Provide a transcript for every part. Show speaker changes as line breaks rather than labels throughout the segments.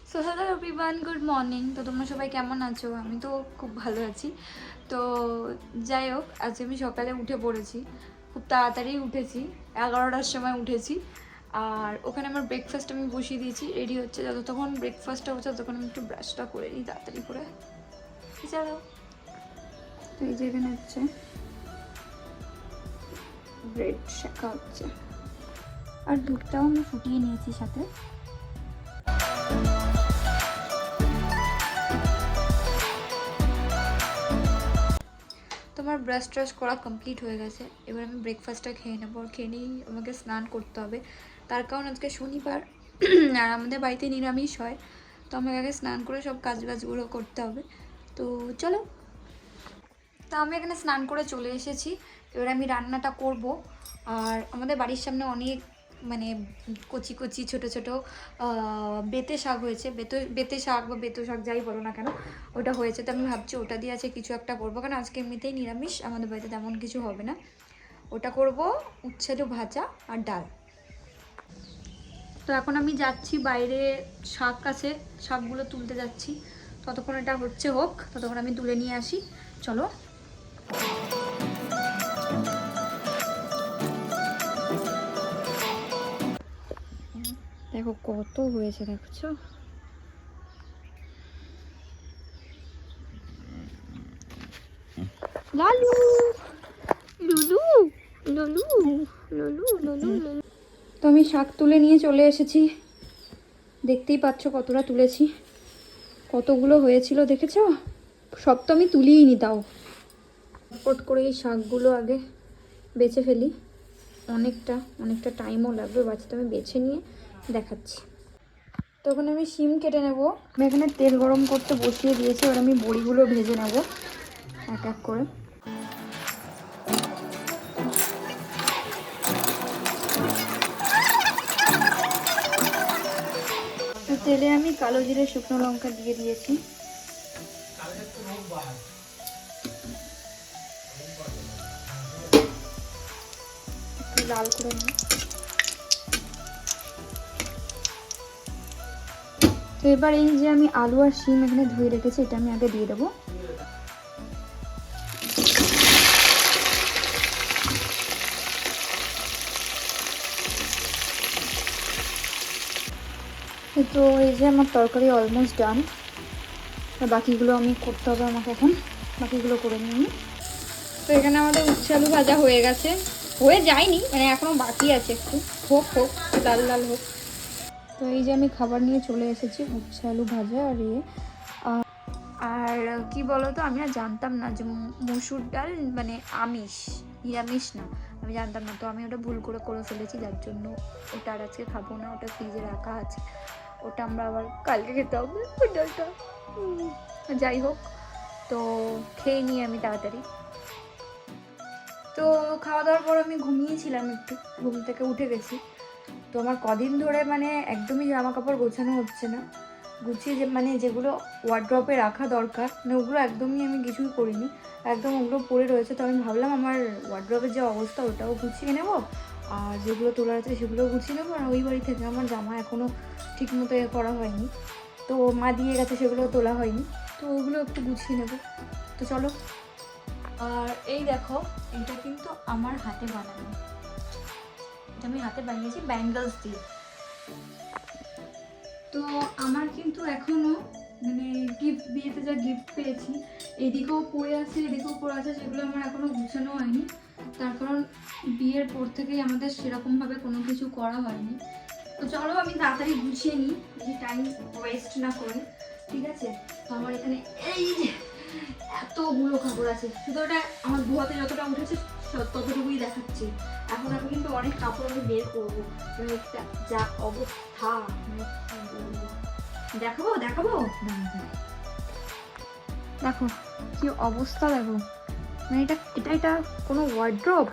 So hello everyone, good morning. তো তোমরা সবাই কেমন আছো? আমি তো খুব ভালো আছি। তো যাই হোক, আজকে আমি সকালে উঠে পড়েছি, খুব তাড়াতাড়ি উঠেছি, 11টার সময় উঠেছি। আর ওখানে আমার ব্রেকফাস্ট আমি বসিয়ে দিয়েছি, রেডি হচ্ছে। যতক্ষণ ব্রেকফাস্টটা হচ্ছে ততক্ষণ আমি একটু ব্রাশটা করে নিই তাড়াতাড়ি করে। চলো, তো এই যে এখানে হচ্ছে ব্রেড শেখা হচ্ছে, আর দুধটাও আমি ফুটিয়ে নিয়েছি সাথে। তোমার ব্রাশ ট্রাশ করা কমপ্লিট হয়ে গেছে। এবার আমি ব্রেকফাস্টটা খেয়ে নেবো, আর খেয়ে নিয়েই আমাকে স্নান করতে হবে। তার কারণ আজকে শনিবার আর আমাদের বাড়িতে নিরামিষ হয়, তো আমাকে আগে স্নান করে সব কাজ বাজগুলো করতে হবে। তো চলো, তা আমি এখানে স্নান করে চলে এসেছি। এবার আমি রান্নাটা করব। আর আমাদের বাড়ির সামনে অনেক মানে কচি কচি ছোটো ছোটো বেতে শাক হয়েছে, বেতে শাক বা বেতো শাক যাই বলো না কেন, ওটা হয়েছে। তো আমি ভাবছি ওটা দিয়ে আছে কিছু একটা করবো, কারণ আজকে এমনিতেই নিরামিষ, আমাদের বাড়িতে তেমন কিছু হবে না। ওটা করব, উচ্ছে আলু ভাজা আর ডাল। তো এখন আমি যাচ্ছি বাইরে, শাক আছে, শাকগুলো তুলতে যাচ্ছি। ততক্ষণ এটা হচ্ছে হোক, ততক্ষণ আমি তুলে নিয়ে আসি। চলো। দেখো কত হয়েছে, দেখছো? লালু, লুলু, লুলু, লুলু, লুলু, লুলু। তো আমি শাক তুলে নিয়ে চলে এসেছি, দেখতেই পাচ্ছ কতটা তুলেছি, কতগুলো হয়েছিল দেখেছো? সব তো আমি তুলিই নি, তাও ফট করে এই শাকগুলো আগে বেছে ফেলি। অনেকটা টাইমও লাগবে বাঁচতে, আমি বেছে নিয়ে দেখাচ্ছি। তখন আমি শিম কেটে নেব। আমি এখানে তেল গরম করতে বসিয়ে দিয়েছি, এবার আমি বড়িগুলো ভেজে নেব এক এক করে। তেলে আমি কালো জিরে শুকনো লঙ্কা দিয়ে দিয়েছি। লাল করে নিই। তো এবার এই যে আমি আলু আর শিম এখানে ধুয়ে রেখেছি, এটা আমি আগে দিয়ে দেবো। তো এই যে আমার তরকারি অলমোস্ট ডান, বাকিগুলো আমি করতে হবে আমাকে এখন, বাকিগুলো করে নিই। তো এখানে আমাদের উচ্ছে আলু ভাজা হয়ে গেছে, হয়ে যায়নি মানে এখনো বাকি আছে, একটু হোক লাল লাল হোক। তো এই যে আমি খাবার নিয়ে চলে এসেছি, উচ্ছে আলু ভাজা আর আর কি বলতো, আমি আর জানতাম না যে মসুর ডাল মানে নিরামিষ না, আমি জানতাম না। তো আমি ওটা ভুল করে ফেলেছি, যার জন্য ওটা আর আজকে খাবো না, ওটা ফ্রিজে রাখা আছে, ওটা আমরা আবার কালকে খেতে হবে ওই ডালটা। যাই হোক, তো খেয়ে নিই আমি তাড়াতাড়ি। তো খাওয়া দাওয়ার পর আমি ঘুমিয়েছিলাম, একটু ঘুম থেকে উঠে গেছি। তো আমার কদিন ধরে মানে একদমই জামা কাপড় গোছানো হচ্ছে না, গুছিয়ে যে মানে যেগুলো ওয়ার্ড্রপে রাখা দরকার মানে ওগুলো একদমই আমি কিছুই করিনি, একদম ওগুলো পড়ে রয়েছে। তো আমি ভাবলাম আমার ওয়ার্ড্রপের যে অবস্থা ওটাও গুছিয়ে নেব, আর যেগুলো তোলার আছে সেগুলোও গুছিয়ে নেবো। আর ওই বাড়ি থেকে আমার জামা এখনও ঠিক মতো করা হয়নি, তো মা দিয়ে গেছে, সেগুলো তোলা হয়নি, তো ওগুলো একটু গুছিয়ে নেব। তো চলো। আর এই দেখো, এটা কিন্তু আমার হাতে বানানো, এটা আমি হাতে বানিয়েছি ব্যাঙ্গলস দিয়ে। তো আমার কিন্তু এখনো মানে গিফট, বিয়েতে যা গিফট পেয়েছি এদিকেও পড়ে আছে এদিকেও পড়ে আছে, সেগুলো আমার এখনো গুছানো হয়নি। তার কারণ বিয়ের পর থেকেই আমাদের সেরকমভাবে কোনো কিছু করা হয়নি। তো চলো আমি তাড়াতাড়ি গুছিয়ে নিই, বেশি টাইম ওয়েস্ট না করে, ঠিক আছে? তো আমার এখানে এই যে এতগুলো কাপড় আছে, শুধু ওটা আমার ধোয়াতে যতটা উঠেছে ততটুকুই দেখাচ্ছি। এখন আমি কিন্তু অনেক কাপড় আমি বের করবো, মানে যা অবস্থা, মানে দেখাবো দেখো কি অবস্থা, দেখো মানে এটা কোনো ওয়ার্ড্রপ?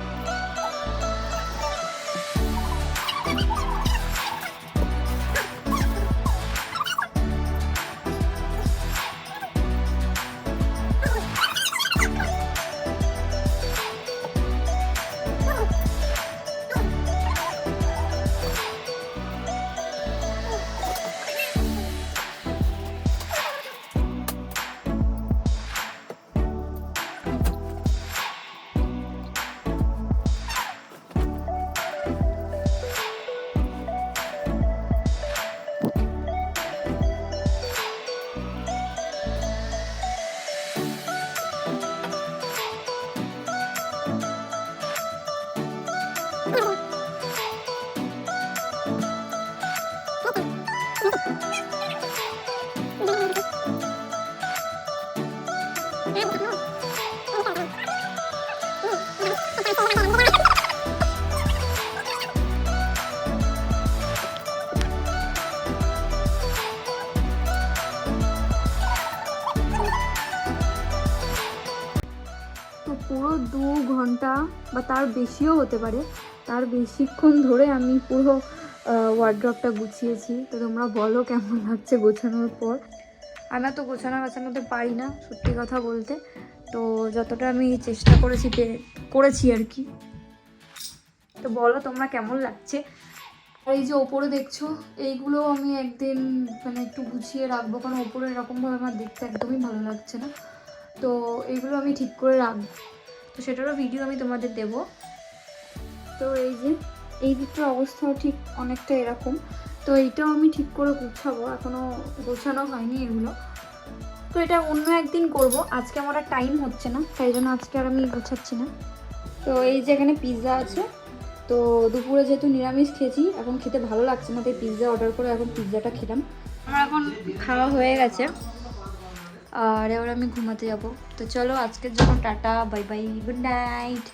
2 ঘন্টা বা তার বেশিও হতে পারে, তার বেশিক্ষণ ধরে আমি পুরো ওয়ার্ড্রপটা গুছিয়েছি। তো তোমরা বলো কেমন লাগছে গোছানোর পর। আমি তো গোছানোতে পারি না সত্যি কথা বলতে, তো যতটা আমি চেষ্টা করেছি আর কি। তো বলো তোমরা কেমন লাগছে। আর এই যে ওপরে দেখছো, এইগুলো আমি একদিন মানে একটু গুছিয়ে রাখবো, কারণ ওপরে এরকমভাবে আমার দেখতে একদমই ভালো লাগছে না। তো এইগুলো আমি ঠিক করে রাখবো, তো সেটারও ভিডিও আমি তোমাদের দেবো। তো এই যে এই দিকটার অবস্থাও ঠিক অনেকটা এরকম, তো এইটাও আমি ঠিক করে গুছাবো, এখনও গোছানো হয়নি এগুলো। তো এটা অন্য একদিন করব, আজকে আমার আর টাইম হচ্ছে না, তাই জন্য আজকে আর আমি গোছাচ্ছি না। তো এই যে এখানে পিৎজা আছে, তো দুপুরে যেহেতু নিরামিষ খেয়েছি, এখন খেতে ভালো লাগছে না, তাই পিৎজা অর্ডার করে এখন পিৎজাটা খেলাম। আমার এখন খাওয়া হয়ে গেছে আর এবার আমি ঘুমাতে যাব। তো চলো আজকের জন্য tata, bye bye, good night.